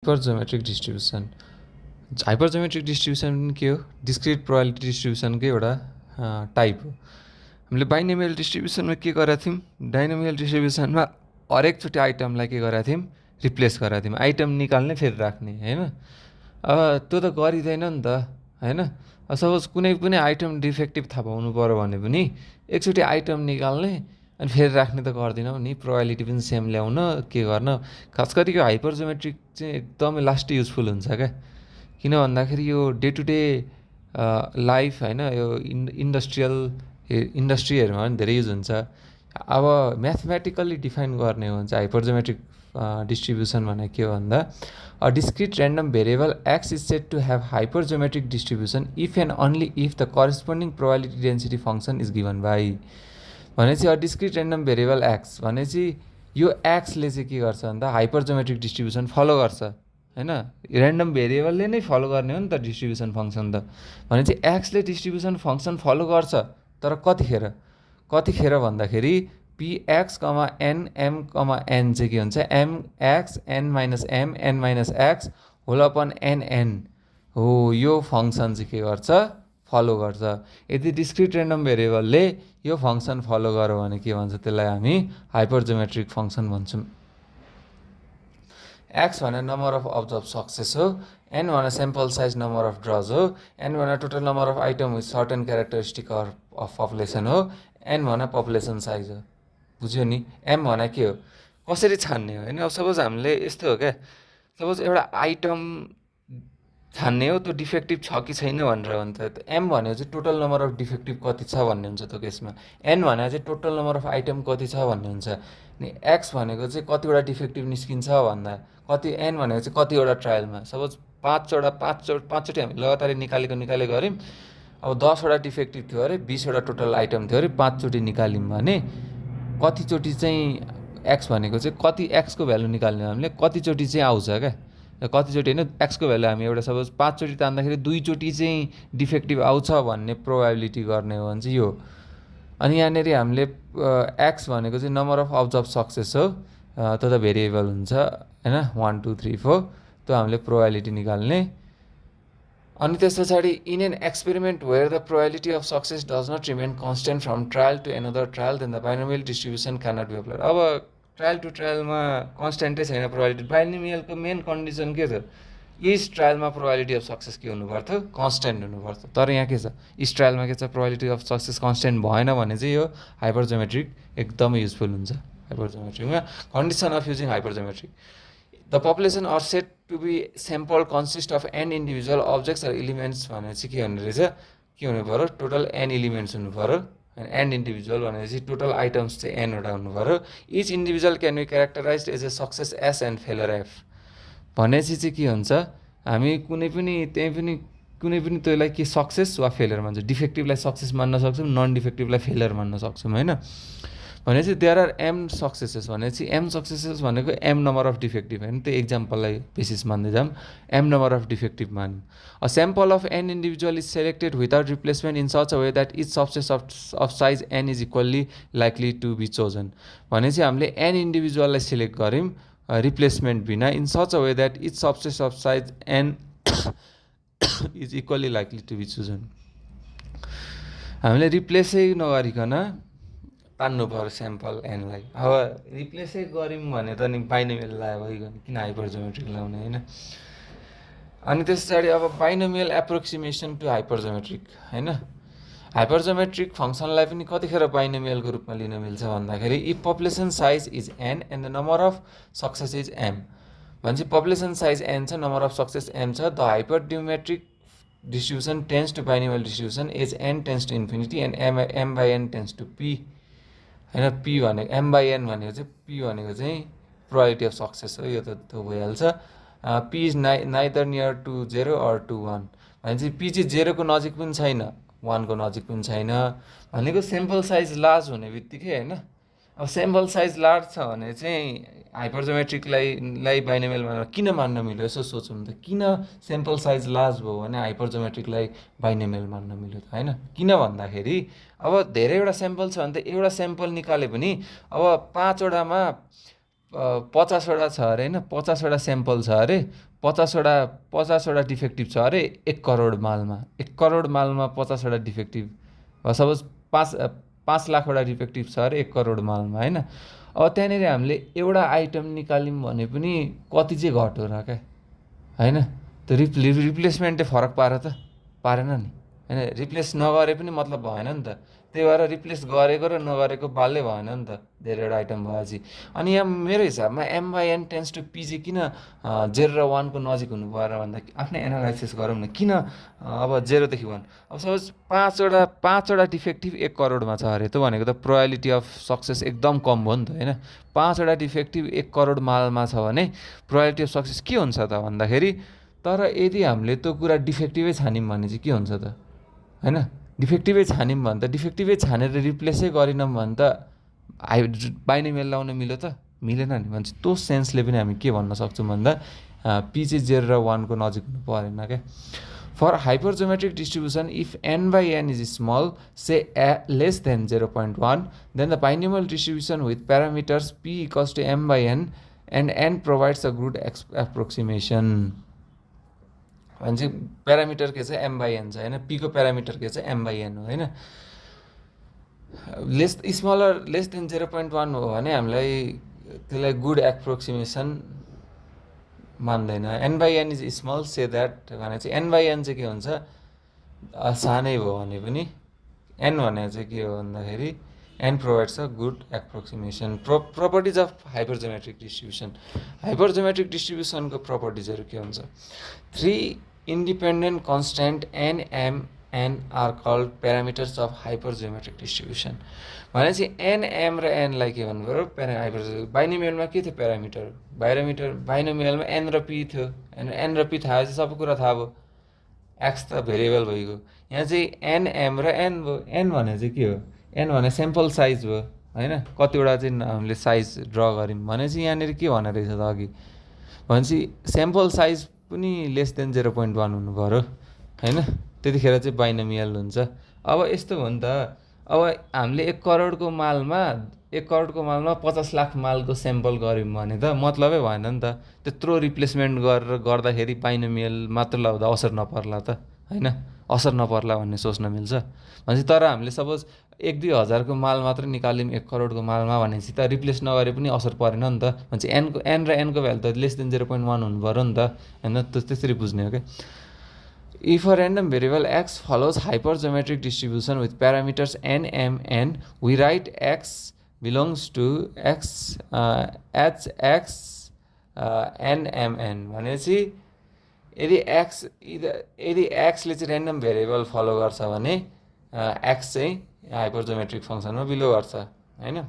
Hypergeometric distribution hypergeometric distribution के हो? Discrete probability डिस्ट्रिब्युसनकै एउटा टाइप हो। हामीले बाइनोमियल डिस्ट्रिब्युसनमा के गरेका थियौँ? डाइनोमियल डिस्ट्रिब्युसनमा हरेकचोटि आइटमलाई के गरेका थियौँ? रिप्लेस गरेका थियौँ। आइटम निकाल्ने फेरि राख्ने, होइन? अब त्यो त गरिँदैन नि त, होइन? सपोज कुनै पनि आइटम डिफेक्टिभ थाहा पाउनु पऱ्यो भने पनि एकचोटि आइटम निकाल्ने अनि फेरि राख्ने त गर्दैनौँ नि। प्रोबेबिलिटी पनि सेम ल्याउन के गर्न। खास गरी यो हाइपरजोमेट्रिक चाहिँ एकदमै लास्ट युजफुल हुन्छ क्या। किन भन्दाखेरि यो डे टु डे लाइफ, होइन, यो इन्डस्ट्रीहरूमा पनि धेरै युज हुन्छ। अब म्याथमेटिकल्ली डिफाइन गर्ने हो भने चाहिँ हाइपरजोमेट्रिक डिस्ट्रिब्युसन भने के हो भन्दा a discrete random variable X is said to have hypergeometric distribution if and only if the corresponding probability density function is given by. भनेपछि a discrete random variable X भनेपछि यो एक्सले चाहिँ के गर्छ भन्दा हाइपरजोमेट्रिक डिस्ट्रिब्युसन फलो गर्छ, होइन? Random भेरिएबलले नै फलो गर्ने हो नि त डिस्ट्रिब्युसन फङ्सन त। भनेपछि एक्सले डिस्ट्रिब्युसन फङ्सन फलो गर्छ, तर कतिखेर भन्दाखेरि p x comma n m comma n चाहिँ के हुन्छ? M x an minus am an minus x whole upon n n हो, यो फङ्सन चाहिँ के गर्छ? फलो गर्छ। यदि डिस्क्रिट ऱ्यान्डम भेरिएबलले यो फङ्सन फलो गर्यो भने के भन्छ? त्यसलाई हामी हाइपरजोमेट्रिक फङ्सन भन्छौँ। एक्स भने नम्बर अफ अब्जर्भ सक्सेस हो, एन भने स्याम्पल साइज नम्बर अफ ड्रज हो, एन भने total number of item with certain characteristic of population हो, एन भने पपुलेसन साइज हो। बुझ्यो नि? एम भने के हो? कसरी छान्ने हो, होइन? अब सपोज हामीले यस्तो हो क्या, सपोज एउटा आइटम छान्ने हो, त्यो डिफेक्टिभ छ कि छैन भनेर हो नि त। एम भनेको चाहिँ टोटल नम्बर अफ डिफेक्टिभ कति छ भन्ने हुन्छ त्यो केसमा। एन भनेको चाहिँ टोटल नम्बर अफ आइटम कति छ भन्ने हुन्छ। अनि एक्स भनेको चाहिँ कतिवटा डिफेक्टिभ निस्किन्छ भन्दा कति, एन भनेको चाहिँ कतिवटा ट्रायलमा। सपोज पाँचचोटि हामी लगातार निकाले गऱ्यौँ। अब 10वटा डिफेक्टिभ थियो अरे, 20वटा टोटल आइटम थियो अरे, 5चोटि निकाल्यौँ भने कतिचोटि चाहिँ एक्स भनेको चाहिँ कति एक्सको भ्यालु निकाल्ने हामीले कतिचोटि चाहिँ आउँछ क्या। कतिचोटि होइन, एक्सको भ्यालु हामी एउटा सपोज 5चोटि तान्दाखेरि 2चोटि चाहिँ डिफेक्टिभ आउँछ भन्ने प्रोबेबिलिटी गर्ने हो भने चाहिँ यो। अनि यहाँनिर हामीले एक्स भनेको चाहिँ नम्बर अफ अब्जर्भ सक्सेस हो, त्यो त भेरिएबल हुन्छ, होइन? 1 2 3 4 त्यो हामीले प्रोबेबिलिटी निकाल्ने। अनि त्यस पछाडि in an experiment where the probability of success does not remain constant from trial to another trial then the binomial distribution can not be applied. अब ट्रायल टु ट्रायलमा कन्स्टेन्टै छैन प्रोबेबिलिटी। बाइनोमियलको मेन कन्डिसन के थियो? इच ट्रायलमा probability of success के हुनु पर्थ्यो? कन्स्टेन्ट हुनु पर्थ्यो। तर यहाँ के छ? इच ट्रायलमा के छ? प्रोबेबिलिटी अफ सक्सेस कन्स्टेन्ट भएन भने चाहिँ यो हाइपरजोमेट्रिक एकदमै युजफुल हुन्छ। हाइपरजोमेट्रिकमा condition of using hypergeometric, the population or set to be sample consist of N individual objects or elements भनेपछि के हुने रहेछ? के हुनु पऱ्यो? टोटल एन इलिमेन्ट्स हुनु पऱ्यो। एन इन्डिभिजुअल भनेपछि टोटल आइटम्स चाहिँ एनवटा हुनु पऱ्यो। Each individual can be characterised as a success S and failure F. भनेपछि चाहिँ के हुन्छ? हामी कुनै पनि त्यसलाई के सक्सेस वा फेलर मान्छ। डिफेक्टिभलाई सक्सेस मान्न सक्छौँ, नन डिफेक्टिभलाई फेलर मान्न सक्छौँ, होइन? भनेपछि देयर आर एम सक्सेसेस। भनेपछि एम सक्सेसेस भनेको एम नम्बर अफ डिफेक्टिभ, होइन? त्यो इक्जाम्पललाई बेसिस मान्दै जाऊँ, एम नम्बर अफ डिफेक्टिभ मान्यौँ। A sample of N individual is selected without replacement in such a way that each subsets of size N is equally likely to be chosen. भनेपछि हामीले N इन्डिभिजुअललाई select गऱ्यौँ replacement बिना, in such a way that each subsets of size N is equally likely to be chosen. हामीले रिप्लेसै नगरिकन तान्नु पऱ्यो स्याम्पल एनलाई। अब रिप्लेसै गऱ्यौँ भने त नि बाइनोमियल लगायो भइगयो, किन हाइपरजोमेट्रिक लगाउने, होइन? अनि त्यस पछाडि अब बाइनोमियल एप्रोक्सिमेसन टु हाइपरजोमेट्रिक, होइन? हाइपरजोमेट्रिक फङ्सनलाई पनि कतिखेर बाइनोमियलको रूपमा लिन मिल्छ भन्दाखेरि if population size is N and the number of success is M. भनेपछि पपुलेसन साइज एन छ, नम्बर अफ सक्सेस एम छ, the hypergeometric distribution tends to binomial distribution as N tends to infinity and M by N tends to P, होइन? P भनेको M by N भनेको चाहिँ P भनेको चाहिँ probability of success हो, यो त त्यो भइहाल्छ। P is neither near to 0 or to 1। भनेपछि पी चाहिँ 0को नजिक पनि छैन, 1को नजिक पनि छैन। भनेको सेम्पल साइज लार्ज हुने बित्तिकै, होइन? अब सेम्पल साइज लार्ज छ भने चाहिँ हाइपरजोमेट्रिकलाई बाइनोमियल किन मान्न मिल्यो? यसो सोचौँ त, किन सेम्पल साइज लार्ज भयो भने हाइपरजोमेट्रिकलाई बाइनोमियल मान्न मिल्यो त, होइन? किन भन्दाखेरि अब धेरैवटा स्याम्पल छ भने त एउटा स्याम्पल निकाल्यो भने अब 5वटामा 50वटा छ अरे, होइन? 50वटा स्याम्पल छ अरे, 50वटा डिफेक्टिभ छ अरे 1 करोड मालमा 1 करोड मालमा 50वटा डिफेक्टिभ सपोज 5 लाखवटा डिफेक्टिभ छ अरे 1 करोड मालमा होइन अब त्यहाँनिर हामीले एउटा आइटम निकाल्यौँ भने पनि कति चाहिँ घट्यो र क्या होइन त्यो रिप्लेसमेन्टले फरक पारेन नि होइन रिप्लेस नगरे पनि मतलब भएन नि त त्यही भएर रिप्लेस गरेको र नगरेको बाल्नै भएन नि त धेरैवटा आइटम भएपछि अनि यहाँ मेरो हिसाबमा m/n टेन्स टु p चाहिँ किन 0 र 1 को नजिक हुनु पऱ्यो भन्दा आफ्नै एनालाइसिस गरौँ न किन अब 0 देखि 1 अब सपोज 5वटा डिफेक्टिभ 1 करोडमा छ अरे त भनेको त प्रोबेबिलिटी अफ सक्सेस एकदम कम भयो नि त होइन 5वटा डिफेक्टिभ 1 करोड मालमा छ भने प्रोबेबिलिटी अफ सक्सेस के हुन्छ त भन्दाखेरि तर यदि हामीले त्यो कुरा डिफेक्टिभै छान्यौँ भने चाहिँ के हुन्छ त होइन डिफेक्टिभै छान्यौँ भने त डिफेक्टिभै छानेर रिप्लेसै गरेनौँ भने त बाइनोमियल लाउन मिल्यो त मिलेन नि भने त्यो सेन्सले पनि हामी के भन्न सक्छौँ भन्दा p चाहिँ 0 र 1 को नजिक हुनु परेन क्या for hypergeometric distribution if n/n is small say less than 0.1 then the binomial distribution with parameters p equals to m/n and n provides a good approximation भने चाहिँ प्यारामिटर के चाहिँ m/n छ होइन p को प्यारामिटर के चाहिँ m/n हो होइन लेस देन 0.1 हो भने हामीलाई त्यसलाई गुड एप्रोक्सिमेसन मान्दैन n/n is small say that भने चाहिँ n/n चाहिँ के हुन्छ सानै भयो भने पनि n भने चाहिँ के हो भन्दाखेरि n provides a good approximation properties of hypergeometric distribution हाइपरजोमेट्रिक डिस्ट्रिब्युसनको प्रोपर्टिजहरू के हुन्छ 3 independent constant n, m, n are called parameters of hypergeometric distribution भनेपछि n, m र n लाई के भन्नु पर्यो हाइपरजोमेट्रिक बाइनोमियलमा के थियो प्यारामिटर बाइनोमियलमा n र p थियो n र p थाहा चाहिँ सबै कुरा थाहा भयो x त भेरिएबल भइगयो यहाँ चाहिँ n, m र n भयो n भने चाहिँ के हो n भने स्याम्पल साइज भयो होइन कतिवटा चाहिँ हामीले साइज ड्र गऱ्यौँ भनेपछि यहाँनिर के भने रहेछ त अघि भनेपछि स्याम्पल साइज पनि लेस देन 0.1 हुनु पऱ्यो होइन त्यतिखेर चाहिँ बाइनोमियल हुन्छ अब यस्तो हो नि त अब हामीले 1 करोडको मालमा 50 लाख मालको स्याम्पल गऱ्यौँ भने त मतलबै भएन नि त त्यत्रो रिप्लेसमेन्ट गरेर गर्दाखेरि बाइनोमियल मात्र लाउँदा असर नपर्ला त होइन असर नपर्ला भन्ने सोच्न मिल्छ भनेपछि तर हामीले सपोज 1-2 हजारको माल मात्र निकाल्यौँ 1 करोडको मालमा भनेपछि त रिप्लेस नगरे पनि असर परेन नि त भनेपछि n र n को भ्यालु त लेस देन 0.1 हुनु पऱ्यो नि त होइन त्यसरी बुझ्ने हो क्या If a random variable x follows hypergeometric distribution with parameters n, m, n, we write x belongs to x h x n, m, n भनेपछि यदि x ले चाहिँ ऱ्यान्डम भेरिएबल फलो गर्छ भने x चाहिँ हाइपरजोमेट्रिक फङ्सनमा बिलो गर्छ होइन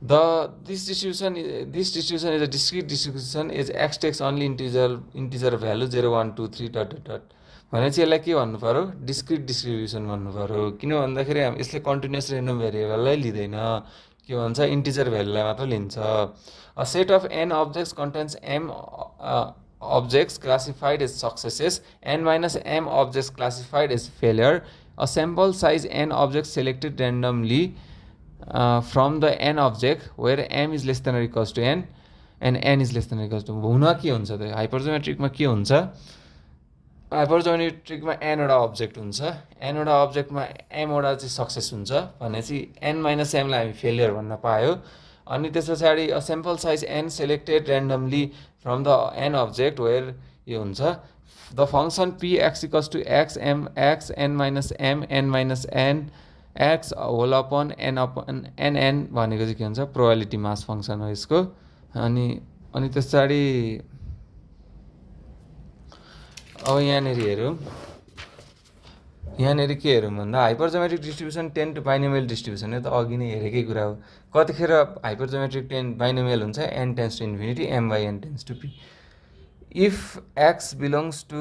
This distribution is a discrete distribution is x takes only integer value 0, 1, 2, 3 ... भनेपछि यसलाई के भन्नु पर्यो डिस्क्रिट डिस्ट्रिब्युसन भन्नु पर्यो किन भन्दाखेरि यसले कन्टिन्युअस ऱ्यान्डम भेरिएबललाई लिँदैन के भन्छ इन्टिजर भ्यालुलाई मात्र लिन्छ a set of n objects contains m objects classified as successes n minus m objects classified as failure a sample size n objects selected randomly from the n object where m is less than or equals to n and n is less than or equals to हुन के हुन्छ त हाइपरजोमेट्रिकमा के हुन्छ हाइपरजोमेट्रिकमा n वटा object हुन्छ n वटा अब्जेक्टमा m वटा चाहिँ सक्सेस हुन्छ भनेपछि n माइनस m लाई हामी फेलियर भन्न पायो अनि त्यस पछाडि a sample size n selected randomly from the n object where यो हुन्छ the function p x equals to x m x n minus m n minus n x whole upon nn भनेको चाहिँ के हुन्छ प्रोबेबिलिटी मास फङ्सन हो यसको अनि त्यस पछाडि अब यहाँनिर के हेरौँ भन्दा hypergeometric distribution tend to binomial distribution हो त अघि नै हेरेकै कुरा हो कतिखेर हाइपरजोमेट्रिक बाइनोमियल हुन्छ n tends to infinity m/n tends to p if x belongs to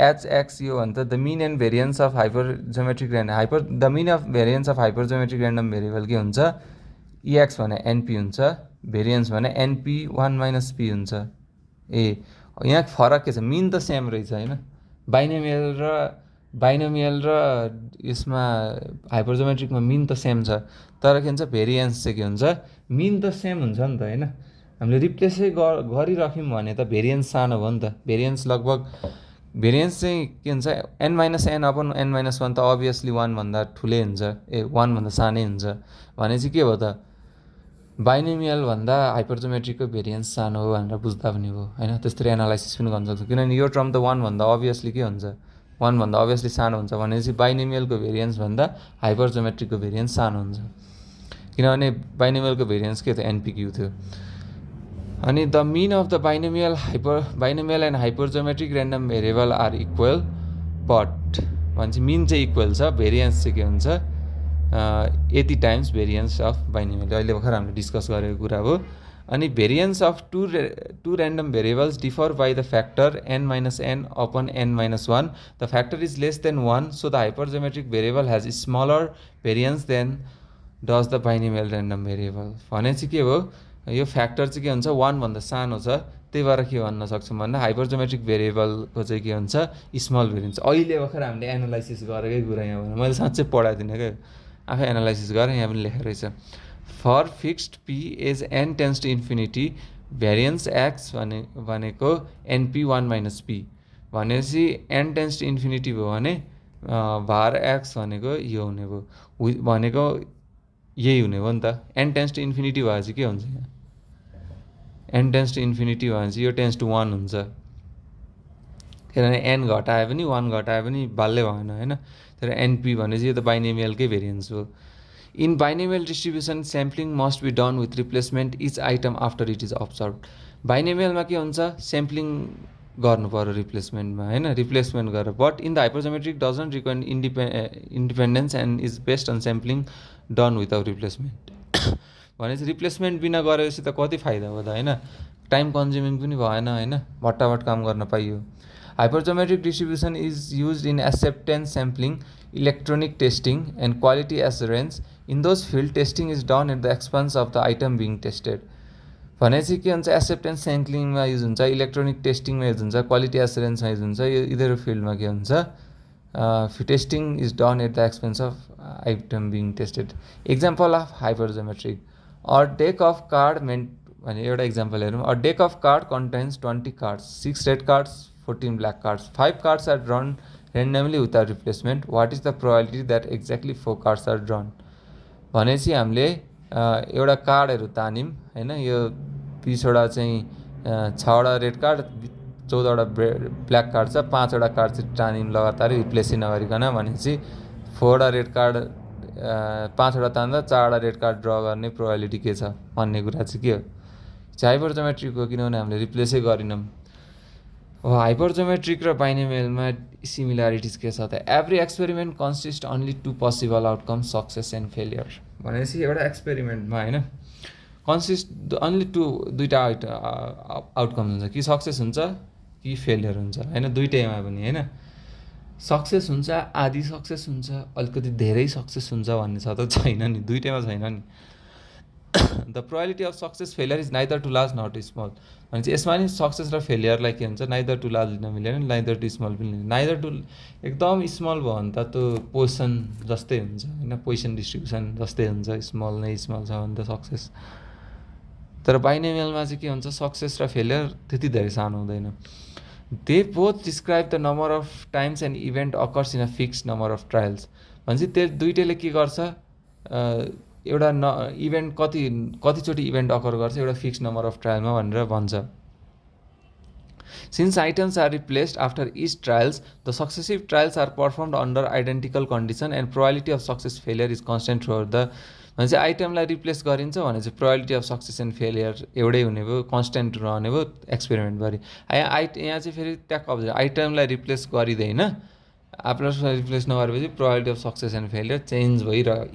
hx यो भने त the mean and variance of hypergeometric the mean of variance of hypergeometric random variable के हुन्छ ex भने np हुन्छ variance भने np 1 minus p हुन्छ यहाँ फरक के छ मिन त सेम रहेछ होइन बाइनोमियल र यसमा हाइपरजोमेट्रिकमा मिन त सेम छ तर के हुन्छ भेरिएन्स चाहिँ के हुन्छ मिन त सेम हुन्छ नि त होइन हामीले रिप्लेसै गरिराख्यौँ भने त भेरिएन्स सानो भयो नि त। भेरिएन्स चाहिँ के हुन्छ n-n/n/1 त अभियसली 1 भन्दा ठुलै हुन्छ, 1 भन्दा सानै हुन्छ। भनेपछि के भयो त, बाइनोमियल भन्दा हाइपरजोमेट्रिकको भेरिएन्स सानो हो भनेर बुझ्दा पनि हो होइन। त्यसरी एनालाइसिस पनि गर्न सक्छ, किनभने यो टर्म त 1 भन्दा अभियसली के हुन्छ, 1 भन्दा अभियसली सानो हुन्छ। भनेपछि बाइनोमियलको भेरिएन्स भन्दा हाइपरजोमेट्रिकको भेरिएन्स सानो हुन्छ, किनभने बाइनोमियलको भेरिएन्स के थियो, एनपिक्यू थियो। अनि the mean of the binomial and hypergeometric random variable are equal, but भनेपछि मिन चाहिँ इक्वल छ, भेरिएन्स चाहिँ के हुन्छ, यति टाइम्स भेरिएन्स अफ बाइनोमियल। अहिले भर्खर हामीले डिस्कस गरेको कुरा हो। अनि variance of two random variables differ by the factor n-n/n-1। The factor is less than 1, so the hypergeometric variable has smaller variance than does the binomial random variable. भने चाहिँ के हो, यो फ्याक्टर चाहिँ के हुन्छ, 1 भन्दा सानो छ, त्यही भएर के भन्न सक्छौँ भन्दा हाइपरजोमेट्रिक भेरिएबलको चाहिँ के हुन्छ, स्मल भेरिएन्स। अहिले भर्खर हामीले एनालाइसिस गरेकै कुरा यहाँ भने मैले साँच्चै पढाइदिनँ क्या, आफै एनालाइसिस गरेँ, यहाँ पनि लेखेको रहेछ। For fixed P as n tends to infinity variance X भनेको np 1 - p। भनेपछि n टेन्स टु इन्फिनिटी भयो भने भार एक्स भनेको यो हुने भयो, भनेको यही हुने हो नि त। n टेन्स टु इन्फिनिटी भएपछि के हुन्छ, यहाँ n टेन्स टु इन्फिनिटी भनेपछि यो टेन्स टु 1 हुन्छ, किनभने n घटाए पनि 1 घटाए पनि बाल्लै भएन होइन। तर np भनेपछि यो त बाइनोमियलकै भेरिएन्स हो। In binomial distribution sampling must be done with replacement each item after it is observe. बाइनोमियलमा के हुन्छ, स्याम्पलिङ गर्नु पर्यो रिप्लेसमेन्टमा होइन, रिप्लेसमेन्ट गरेर। But in the hypergeometric doesn't require independence and is based on sampling done without replacement. भनेपछि replacement बिना गरेपछि त कति फाइदा हो त होइन, टाइम कन्ज्युमिङ पनि भएन होइन, भट्टाभट काम गर्न पाइयो। Hypergeometric distribution is used in acceptance sampling, electronic testing and quality assurance. In those field testing is done at the expense of the item being tested. भनेपछि के हुन्छ, एक्सेप्टेन्स स्याम्पलिङमा युज हुन्छ, इलेक्ट्रोनिक टेस्टिङमा युज हुन्छ, क्वालिटी एस्योरेन्समा use हुन्छ। यो यिनीहरू फिल्डमा के हुन्छ, testing is done at the expense of item being tested. Example of hypergeometric, a deck of card भने एउटा इक्जाम्पल हेरौँ। A deck of card contains 20 cards, 6 red cards, 14 black cards, 5 cards are drawn randomly without replacement. What is the probability that exactly 4 cards are drawn. भनेपछि हामीले एउटा कार्डहरू तान्यौँ होइन, यो 20वटा चाहिँ 6वटा रेड कार्ड, 14वटा ब्ल्याक कार्ड छ, 5वटा कार्ड चाहिँ तान्यौँ लगातारै रिप्लेसै नगरिकन। भनेपछि 4वटा रेड कार्ड 5वटा तान्दा 4वटा रेड कार्ड ड्र गर्ने प्रोबेबिलिटी के छ भन्ने कुरा चाहिँ के हो, हाइपरजोमेट्रिक हो, किनभने हामीले रिप्लेसै गरेनौँ। हाइपरजोमेट्रिक र बाइनोमियलमा सिमिल्यारिटिज के छ त, every experiment consist only 2 possible outcomes, success and failure. भनेपछि एउटा एक्सपेरिमेन्टमा होइन कन्सिस्ट अन्ली दुईवटा आउटकम हुन्छ, कि सक्सेस हुन्छ कि फेलियर हुन्छ होइन, दुइटैमा पनि होइन। सक्सेस हुन्छ, आधी सक्सेस हुन्छ, अलिकति धेरै सक्सेस हुन्छ भन्ने छ त छैन नि, दुइटैमा छैन नि। The probability of success failure is neither too large not small. भनेपछि यसमा नि सक्सेस र फेलियरलाई के हुन्छ, नाइदर टु लार्ज लिन मिलेन, नाइदर टु स्मल पनि लिनु। नाइदर टु एकदम स्मल भयो भने त त्यो पोजिसन जस्तै हुन्छ होइन, पोजिसन डिस्ट्रिब्युसन जस्तै हुन्छ, स्मल नै स्मल छ भने त सक्सेस। तर बाइनोमियलमा चाहिँ के हुन्छ, सक्सेस र फेलियर त्यति धेरै सानो हुँदैन। They both describe the number of times and event occurs in a fixed number of trials. भनेपछि त्यो दुइटैले के गर्छ, एउटा इभेन्ट कतिचोटि इभेन्ट अकर गर्छ एउटा फिक्स्ड नम्बर अफ ट्रायलमा भनेर भन्छ। Since items are replaced after each trials, the successive trials are performed under identical condition and probability of success failure is constant throughout the. भनेपछि आइटमलाई रिप्लेस गरिन्छ भने चाहिँ probability of success and failure एउटै हुने भयो, कन्स्टेन्ट रहने भयो एक्सपेरिमेन्टभरि। यहाँ चाहिँ फेरि ट्याक्क अपोजिट, आइटमलाई रिप्लेस गरिँदैन, आफूलाई रिप्लेस नगरेपछि probability of success and failure change भइरह्यो।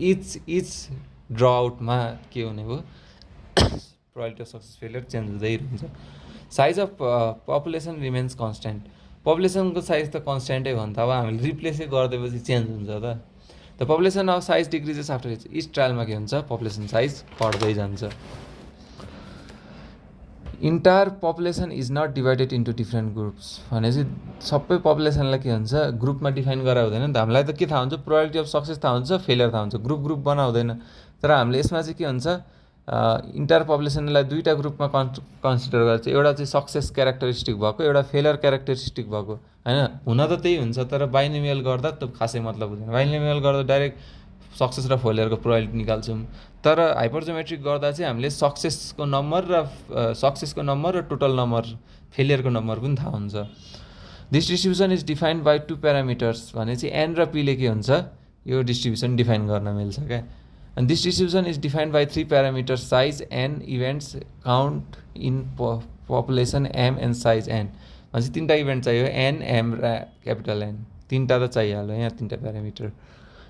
इच ड्र आउटमा के हुने भयो, probability of success failure change हुँदै हुन्छ। Size of population remains constant. पपुलेसनको साइज त कन्स्टेन्टै हो नि त, अब हामीले रिप्लेसै गरिदिएपछि चेन्ज हुन्छ त। The population of size decreases after each ट्रायलमा के हुन्छ, पपुलेसन साइज बढ्दै जान्छ। Entire population is not divided into different groups. भनेपछि सबै पपुलेसनलाई के हुन्छ, ग्रुपमा डिफाइन गरेर हुँदैन नि त। हामीलाई त के थाहा हुन्छ, प्रोबेबिलिटी अफ सक्सेस थाहा हुन्छ, फेलियर थाहा हुन्छ, ग्रुप बनाउँदैन। तर हामीले यसमा चाहिँ के हुन्छ, इन्टायर पपुलेसनलाई दुईवटा ग्रुपमा कन्सिडर गर्छ, एउटा चाहिँ सक्सेस क्यारेक्टरिस्टिक भएको, एउटा फेलियर क्यारेक्टरिस्टिक भएको होइन। हुन त त्यही हुन्छ, तर बाइनोमियल गर्दा त खासै मतलब हुँदैन। बाइनोमियल गर्दा डाइरेक्ट सक्सेस र फेलियरको प्रोबेबिलिटी निकाल्छौँ, तर हाइपरजोमेट्रिक गर्दा चाहिँ हामीले सक्सेसको नम्बर र टोटल नम्बर फेलियरको नम्बर पनि थाहा हुन्छ। This distribution is defined by 2 parameters भने चाहिँ एन र पीले के हुन्छ, यो डिस्ट्रिब्युसन डिफाइन गर्न मिल्छ क्या। And this distribution is defined by 3 parameters: size n, events count in population m, and size n. भनेपछि 3टा इभेन्ट चाहियो, n, m र क्यापिटल n, 3टा त चाहिहाल्यो यहाँ, 3टा parameter.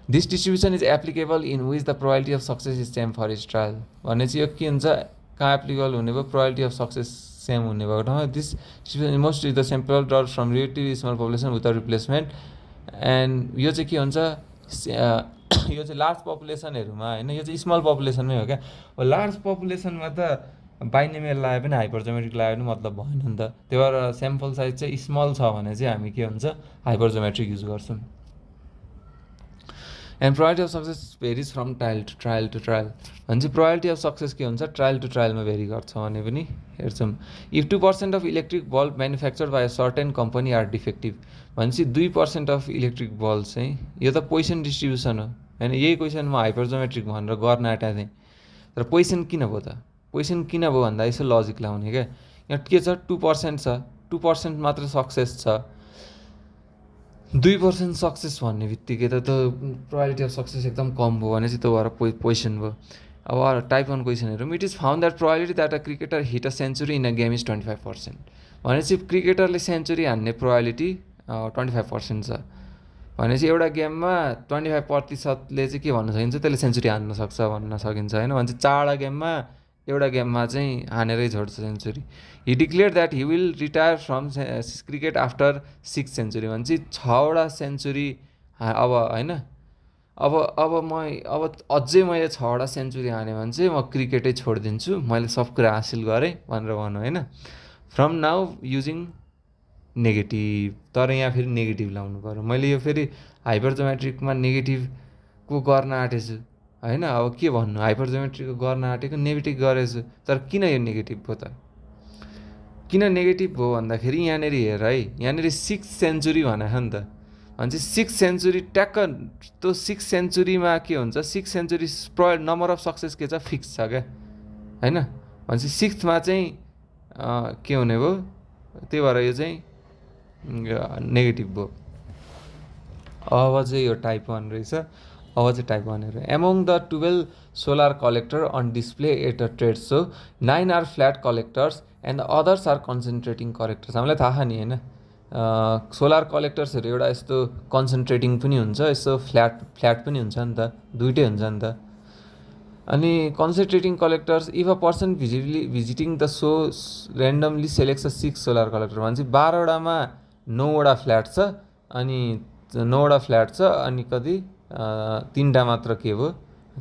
This distribution is applicable in which the probability of success is same for each trial. भने चाहिँ यो के हुन्छ, कहाँ एप्लिकेबल हुने भयो, प्रोबेबिलिटी अफ सक्सेस सेम हुने भएको ठाउँमा। This distribution most is the sample drawn from relative small population without replacement. And यो चाहिँ के हुन्छ, यो चाहिँ लार्ज पपुलेसनहरूमा होइन, यो चाहिँ स्मल पपुलेसनमै हो क्या। लार्ज पपुलेसनमा त बाइनोमियल लगायो पनि हाइपरजोमेट्रिक लगायो पनि मतलब भएन नि त। त्यही भएर स्याम्पल साइज चाहिँ स्मल छ भने चाहिँ हामी के हुन्छ, हाइपरजोमेट्रिक युज गर्छौँ। And probability of success varies from trial to trial भने चाहिँ प्रोबेबिलिटी अफ सक्सेस के हुन्छ, ट्रायल टु ट्रायलमा भेरी गर्छ भने पनि हेर्छौँ। If 2% of electric bulb manufactured by a certain company are defective भने चाहिँ 2% अफ इलेक्ट्रिक बल्ब चाहिँ, यो त पोइसन डिस्ट्रिब्युसन हो होइन। यही क्वेसन म हाइपरजोमेट्रिक भनेर गर्न आँटेको थिएँ, तर पोइसन किन भयो त, पोइसन किन भयो भन्दा यसो लजिक लाउने क्या। यहाँ के छ, 2% छ, 2% मात्र सक्सेस छ, 2% सक्सेस भन्ने बित्तिकै त प्रोबेबिलिटी अफ सक्सेस एकदम कम भयो भने चाहिँ त्यो भएर पोइसन भयो। अब टाइप 1 क्वेसन हेरौँ। It is found that probability that a cricketer hit a century in a game is 25% भने चाहिँ क्रिकेटरले सेन्चुरी हान्ने प्रोबेबिलिटी 25% छ भने चाहिँ एउटा गेममा 25%ले चाहिँ के भन्न सकिन्छ, त्यसले सेन्चुरी हान्न सक्छ भन्न सकिन्छ होइन। भने चाहिँ 4वटा गेममा एउटा गेममा चाहिँ हानेरै छोड्छ century. He declare that he will retire from cricket after 6 century भने चाहिँ 6वटा सेन्चुरी अब होइन, अब अझै मैले 6वटा सेन्चुरी हाने भने चाहिँ म क्रिकेटै छोडिदिन्छु, मैले सब कुरा हासिल गरेँ भनेर भनौँ होइन। फ्रम नाउ युजिङ नेगेटिभ, तर यहाँ फेरि नेगेटिभ लाउनु पऱ्यो। मैले यो फेरि हाइपरजोमेट्रिकमा नेगेटिभको गर्न आँटेछु होइन। अब के भन्नु, हाइपरजोमेट्रिकको गर्न आँटेको नेगेटिभ गरेछु, तर किन यो नेगेटिभ भयो त, किन नेगेटिभ भयो भन्दाखेरि यहाँनिर हेर है, यहाँनिर 6 सेन्चुरी भनेको नि त। भने चाहिँ 6 सेन्चुरी ट्याक्क त्यो 6 सेन्चुरीमा के हुन्छ, 6 सेन्चुरी नम्बर अफ सक्सेस के छ, फिक्स छ क्या होइन। भने चाहिँ 6मा चाहिँ के हुने भयो, त्यही भएर यो चाहिँ नेगेटिभ भयो। अब चाहिँ यो टाइप 1 रहेछ। अब चाहिँ टाइप 1 हेर। Among the 12 solar collector on display at a trade show 9 are flat collectors and the others are concentrating collectors. हामीलाई थाहा नि होइन, सोलर कलेक्टर्सहरू एउटा यस्तो कन्सन्ट्रेटिङ पनि हुन्छ, यस्तो फ्ल्याट पनि हुन्छ नि त, दुइटै हुन्छ नि त। अनि concentrating collectors if a person visiting the show randomly selects a 6 solar collector भने चाहिँ 12वटामा 9वटा फ्ल्याट छ, अनि 9वटा फ्ल्याट छ, अनि कति 3टा मात्र के भयो,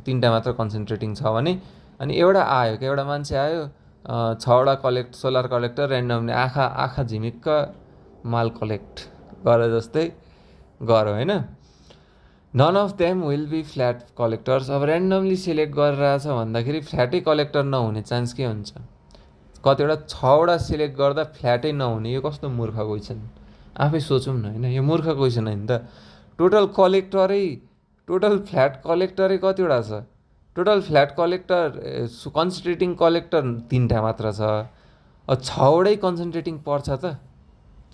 3टा मात्र कन्सन्ट्रेटिङ छ भने। अनि एउटा आयो क्या, एउटा मान्छे आयो, 6वटा सोलर कलेक्टर ऱ्यान्डमली आँखा झिमिक्क माल कलेक्ट गरे जस्तै गऱ्यो होइन। None of them will be flat collectors. अब ऱ्यान्डमली सिलेक्ट गरिरहेछ भन्दाखेरि फ्ल्याटै कलेक्टर नहुने चान्स के हुन्छ, कतिवटा 6वटा सिलेक्ट गर्दा फ्ल्याटै नहुने, यो कस्तो मूर्ख क्वेसन, आफै सोचौँ न होइन। यो मूर्ख क्वेसन होइन त। टोटल फ्ल्याट कलेक्टरै कतिवटा छ, total flat collector concentrating collector 3टा मात्र छ। अब 6वटै कन्सन्ट्रेटिङ पर्छ त,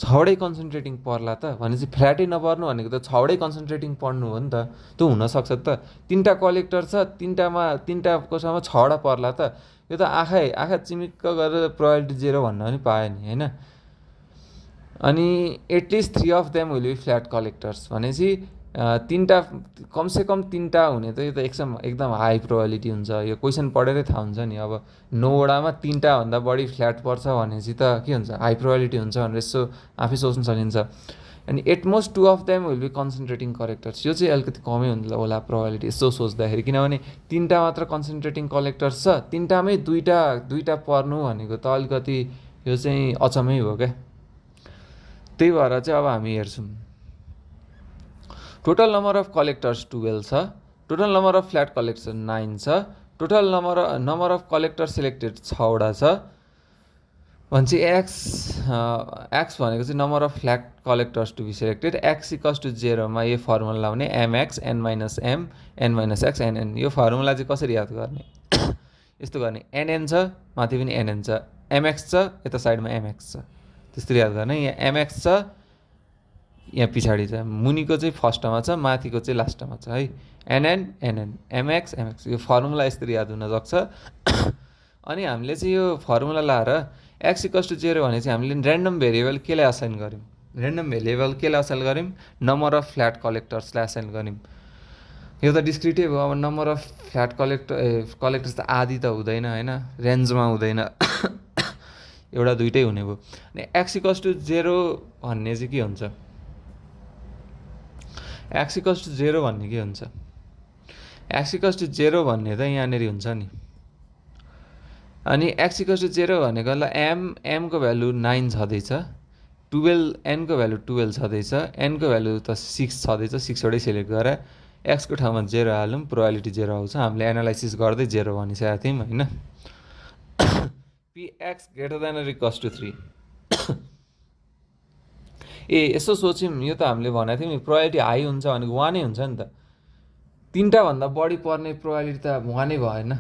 6वटै कन्सन्ट्रेटिङ पर्ला त, भने चाहिँ फ्ल्याटै नपर्नु भनेको त 6वटै कन्सन्ट्रेटिङ पर्नु हो नि त। त्यो हुनसक्छ त, 3टा कलेक्टर छ, 3टाकोसम्म 6वटा पर्ला त। यो त आँखा चिमिक्क गरेर प्रोबेबिलिटी 0 भन्न पनि पायो नि होइन। अनि at least 3 of them will be flat collectors भनेपछि 3टा कमसेकम 3टा हुने त यो त एकदम हाई प्रोबेबिलिटी हुन्छ। यो क्वेसन पढेरै थाहा हुन्छ नि। अब 9वटामा 3टा भन्दा बढी फ्ल्याट पर्छ भनेपछि त के हुन्छ, हाई प्रोबेबिलिटी हुन्छ भनेर यसो आफै सोच्न सकिन्छ। अनि at most 2 of them will be concentrating collectors, यो चाहिँ अलिकति कमै होला प्रोबेबिलिटी यसो सोच्दाखेरि, किनभने 3टा मात्र कन्सन्ट्रेटिङ कलेक्टर्स छ, 3टामै दुईटा पर्नु भनेको त अलिकति यो चाहिँ अचम्मै हो क्या। त्यही भएर चाहिँ अब हामी हेर्छौँ, टोटल नम्बर अफ कलेक्टर्स 12 छ, total number of flat collector 9 छ, total number of collector selected 6 वटा छ भनेपछि एक्स भनेको चाहिँ number of flag collectors to be selected x equals to 0मा यो फर्मुला लाउने MX an minus am an minus X NN. यो फर्मुला चाहिँ कसरी याद गर्ने यस्तो गर्ने एनएन छ माथि पनि एनएन छ एमएक्स छ यता साइडमा एमएक्स छ त्यसरी याद गर्ने। यहाँ एमएक्स छ यहाँ पछाडि छ मुनिको चाहिँ फर्स्टमा छ माथिको चाहिँ लास्टमा छ है एनएन एनएन एमएक्स एमएक्स यो फर्मुला यसरी याद हुन सक्छ। अनि हामीले चाहिँ यो फर्मुला लाएर एक्स इक्वल्स टु 0 भने चाहिँ हामीले ऱ्यान्डम भेरिएबल केलाई असाइन गऱ्यौँ ऱ्यान्डम भेरिएबल केलाई असाइन गऱ्यौँ नम्बर अफ फ्ल्याट कलेक्टर्सलाई असाइन गऱ्यौँ। यो त डिस्क्रिटै भयो अब नम्बर अफ फ्ल्याट कलेक्टर्स त आदि त हुँदैन होइन रेन्जमा हुँदैन एउटा दुइटै हुने भयो। अनि एक्स इक्वल्स टु 0 भन्ने चाहिँ के हुन्छ एक्स इक्वल्स टु 0 भन्ने के हुन्छ एक्स इक्वल्स टु 0 भन्ने त यहाँनिर हुन्छ नि। अनि एक्स इक्वल्स टु 0 भनेको एमको भ्यालु 9 छँदैछ 12 एनको भ्यालु 12 छँदैछ एनको भ्यालु त 6 छँदैछ 6 वटै सिलेक्ट गरेर एक्सको ठाउँमा 0 हालौँ प्रोबेबिलिटी 0 आउँछ। हामीले एनालाइसिस गर्दै 0 भनिसकेको थियौँ होइन। P x greater than or equals to 3 ए यसो सोच्यौँ यो त हामीले भनेको थियौँ नि प्रोबेबिलिटी हाई हुन्छ भनेको 1 नै हुन्छ नि त 3टा भन्दा बढी पर्ने प्रोबेबिलिटी त 1 नै भएन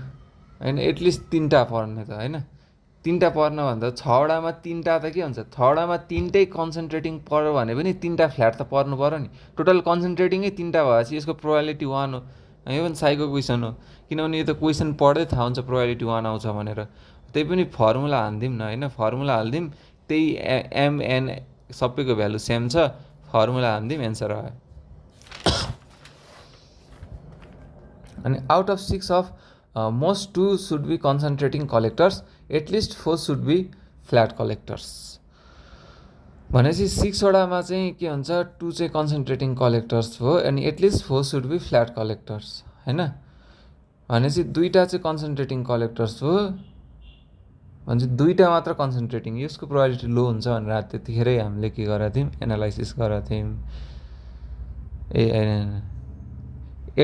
होइन एटलिस्ट 3टा पर्ने त होइन 3टा पर्न भन्दा 6वटामा 3टा त के हुन्छ 6वटामा 3टै कन्सन्ट्रेटिङ पऱ्यो भने पनि 3टा फ्ल्याट त पर्नु पऱ्यो नि टोटल कन्सन्ट्रेटिङै 3टा भएपछि यसको प्रोबेबिलिटी 1 हो। यो पनि साइको क्वेसन हो किनभने यो त क्वेसन पढ्दै थाहा हुन्छ प्रोबेबिलिटी 1 आउँछ भनेर त्यही पनि फर्मुला हाल्दिउँ न होइन फर्मुला हाल्दिउँ त्यही एमएन सबैको भ्यालु सेम छ फर्मुला हाल्दिउँ एन्सर आयो। अनि out of 6 of most 2 should be concentrating collectors at least 4 should be flat collectors भनेपछि 6वटामा चाहिँ के हुन्छ 2 चाहिँ कन्सन्ट्रेटिङ कलेक्टर्स हो अनि at least 4 should be flat collectors होइन भनेपछि 2टा चाहिँ कन्सन्ट्रेटिङ कलेक्टर्स हो भनेपछि 2टा मात्र कन्सन्ट्रेटिङ यसको प्रोबेबिलिटी लो हुन्छ भनेर त्यतिखेरै हामीले के गरेका थियौँ एनालाइसिस गरेका थियौँ।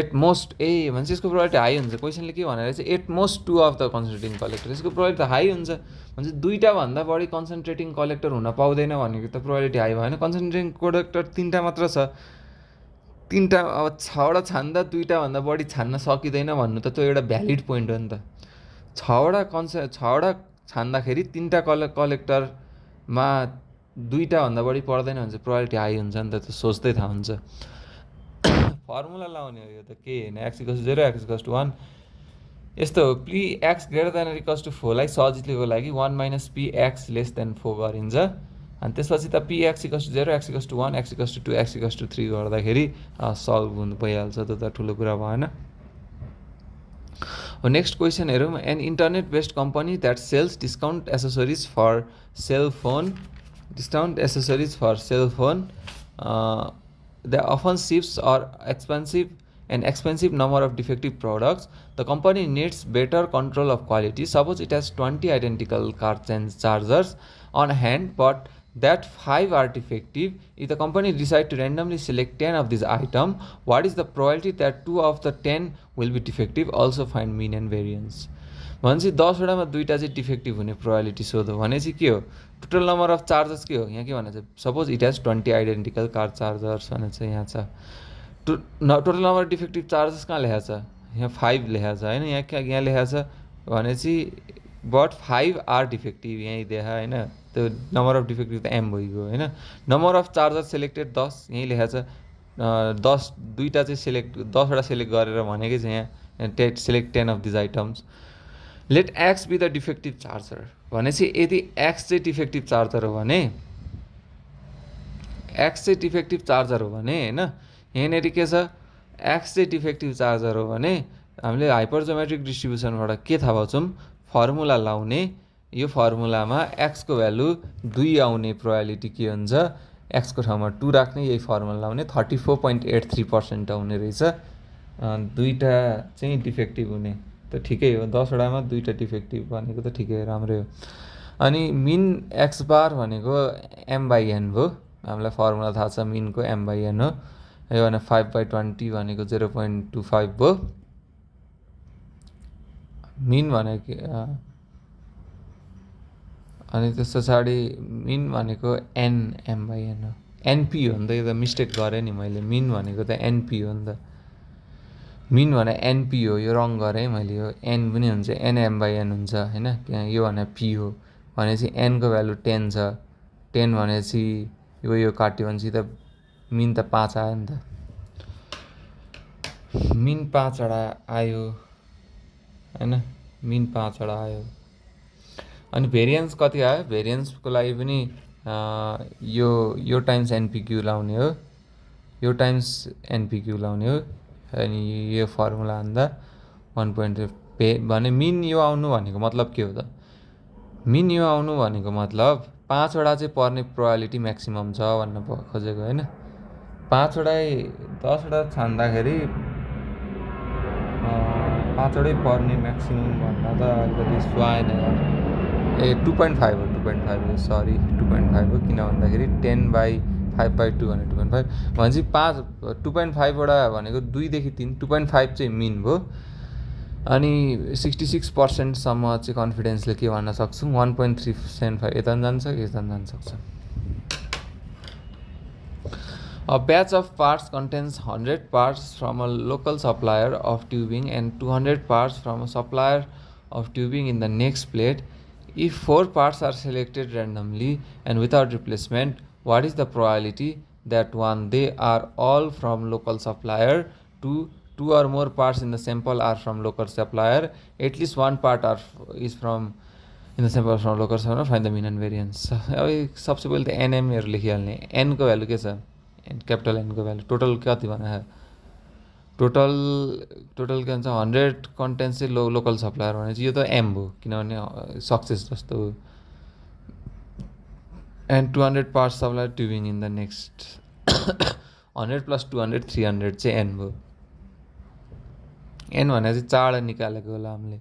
एट मोस्ट भनेपछि यसको प्रोबेबिलिटी हाई हुन्छ क्वेसनले के भनेर चाहिँ at most 2 of the concentrating collector यसको प्रोबेबिलिटी हाई हुन्छ भनेपछि 2टा भन्दा बढी कन्सन्ट्रेटिङ कलेक्टर हुन पाउँदैन भनेको त प्रोबेबिलिटी हाई भएन कन्सन्ट्रेटिङ कलेक्टर 3टा मात्र छ 3टा अब 6वटा छान्दा 2टा भन्दा बढी छान्न सकिँदैन भन्नु त त्यो एउटा भ्यालिड पोइन्ट हो नि त 6वटा छान्दाखेरि 3टा कलेक्टरमा 2टा भन्दा बढी पर्दैन भने चाहिँ प्रोबेबिलिटी हाई हुन्छ नि त त्यो सोच्दै थाहा हुन्छ। फर्मुला लाउने हो यो त के होइन x equals to 0 x equals to 1 यस्तो हो P x greater than or equals to 4लाई सजिलोको लागि 1 minus P x less than 4 गरिन्छ अनि त्यसपछि त P x equals to 0 x equals to 1 x equals to 2 x equals to 3 गर्दाखेरि सल्भ हुनु भइहाल्छ त्यो त ठुलो कुरा भएन। नेक्स्ट क्वेसन हेरौँ an internet based company that sells discount accessories for cell phone they often ships or expensive number of defective products. The company needs better control of quality. Suppose it has 20 identical car chargers on hand but that 5 are defective. If the company decides to randomly select 10 of these items, what is the probability that 2 of the 10 will be defective? Also find mean and variance. भनेपछि 10वटामा 2टा चाहिँ defective हुने probability सोधो भने चाहिँ के हो total number of chargers के हो यहाँ के भनेको छ suppose it has 20 identical car chargers भनेको छ यहाँ छ टोटल नम्बर डिफेक्टिभ चार्जर्स कहाँ लेखाएको छ यहाँ 5 लेखाएको छ होइन यहाँ लेखाएको छ भनेपछि बट 5 आर डिफेक्टिभ यहीँ देखा होइन त्यो नम्बर अफ डिफेक्टिभ त एम भइगयो होइन नम्बर अफ चार्जर सेलेक्टेड 10 यहीँ लेखाएको छ 2टा चाहिँ 10वटा सेलेक्ट गरेर भनेकै छ यहाँ select 10 of these items let X be the defective charger भनेपछि यदि एक्स चाहिँ डिफेक्टिभ चार्जर हो भने होइन यहाँनिर के छ एक्स चाहिँ डिफेक्टिभ चार्जर हो भने हामीले हाइपरजोमेट्रिक डिस्ट्रिब्युसनबाट के थाहा पाउँछौँ फर्मुला लाउने यो फर्मुलामा एक्सको भ्यालु 2 आउने प्रोबेबिलिटी के हुन्छ एक्सको ठाउँमा 2 राख्ने यही फर्मुला लाउने 34.83% आउने रहेछ 2टा चाहिँ डिफेक्टिभ हुने त ठिकै हो 10वटामा 2टा डिफेक्टिभ भनेको त ठिकै राम्रै हो। अनि मिन एक्स बार भनेको m/n हो हामीलाई फर्मुला थाहा छ मिनको m/n हो यो भने 5/20 भनेको 0.25 हो मिन भनेको अनि त्यस पछाडि मिन भनेको एनएम/एन हो। एनपी हो नि त, यो त मिस्टेक गरेँ नि मैले, मिन भनेको त एनपी हो नि त। मिन भने एनपी हो, यो रङ गरेँ मैले, यो एन पनि हुन्छ, एनएम/एन हुन्छ होइन, यो भने पी हो भनेपछि एनको भ्यालु 10 छ। 10 भनेपछि यो काट्यो भनेपछि त मिन त 5 आयो नि त। मिन 5 वटा आयो होइन, मिन 5 वटा आयो। अनि भेरिएन्स कति आयो? भेरिएन्सको लागि पनि यो टाइम्स एनपिक्यू लाउने हो, यो टाइम्स एनपिक्यू लाउने हो। अनि यो फर्मुला हान्दा 1.5 भने मिन यो आउनु भनेको मतलब के हो त? मिन यो आउनु भनेको मतलब 5 वटा चाहिँ पर्ने प्रोबाबिलिटी म्याक्सिमम छ भन्न खोजेको होइन। 5 वटा 10 वटा छान्दाखेरि 5 वटै पर्ने म्याक्सिमम भन्दा त अलिकति सुहाएन यार। 2.5 हो, 2.5 हो, सरी 2.5 हो, किन भन्दाखेरि 10/5/2 भने 2.5 भनेपछि 2.5 वटा भनेको 2 देखि 3, 2.5 चाहिँ मिन भयो। अनि 66% चाहिँ कन्फिडेन्सले के भन्न सक्छौँ, 1.375 यता पनि जान्छ यता पनि जान सक्छ। A batch of parts contains 100 parts from a local supplier of tubing and 200 parts from a supplier of tubing in the next plate. If 4 parts are selected randomly and without replacement, what is the probability that 1. They are all from local supplier, 2. 2 or more parts in the sample are from local supplier, at least 1 part is from in the sample from local supplier, find the mean and variance. अब सबसे पहिले त एनएमहरू लेखिहाल्ने। Enco value के छ? Capital Enco value total कति भने total के भन्छ 100 कन्टेन्ट चाहिँ लोकल सप्लायर भनेपछि यो त एम भयो, किनभने सक्सेस जस्तो हो। And 200 parts supplier tubing in the next 100 + 200 300 चाहिँ एन भयो। एन भनेर चाहिँ 4 निकालेको होला हामीले।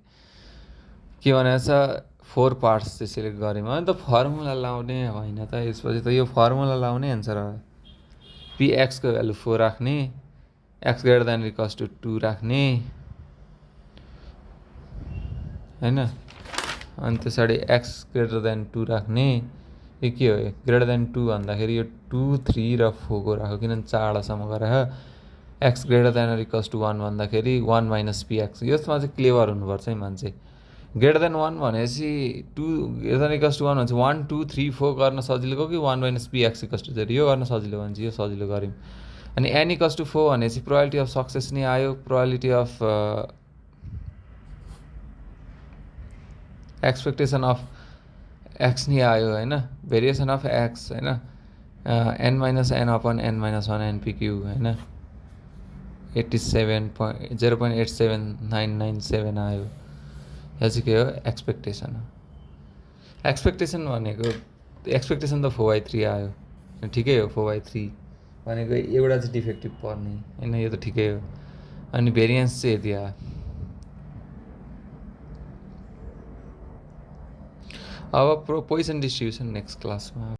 के भनेको छ 4 पार्ट्स चाहिँ सिलेक्ट गरेँ अनि त फर्मुला लाउने होइन त, यसपछि त यो फर्मुला लाउने एन्सर हो। pxको भ्यालु 4 राख्ने, x greater than equals to 2 राख्ने होइन। अनि त्यसरी x ग्रेटर देन 2 राख्ने। यो के हो? ग्रेटर देन 2 भन्दाखेरि यो 2 3 र 4 को राख्यो, किनभने 4 वटासम्म गरेर x greater than equals to 1 भन्दाखेरि 1 - px। यसमा चाहिँ क्लेभर हुनुपर्छ है मान्छे। ग्रेटर देन 1 भनेपछि 2 ग्रेटर देन इक्वल्स टु 1 भनेपछि 1 2 3 4 गर्न सजिलो कि 1 - px इक्वल्स टु 0 यो गर्न सजिलो भन्छ, यो सजिलो गऱ्यौँ। अनि n इक्वल्स टु 4 भनेपछि प्रोबाबिलिटी अफ सक्सेस नै आयो, probability of expectation of x नै आयो होइन, भेरिएसन अफ एक्स होइन, n - n/n-1 npq होइन, 0.87997 आयो। यो चाहिँ के हो? एक्सपेक्टेसन हो। एक्सपेक्टेसन भनेको एक्सपेक्टेसन त 4/3 आयो, ठिकै हो। 4/3 भनेको एउटा चाहिँ डिफेक्टिभ पर्ने होइन, यो त ठिकै हो। अनि भेरिएन्स चाहिँ यति आयो। अब पोजिसन डिस्ट्रिब्युसन नेक्स्ट क्लासमा।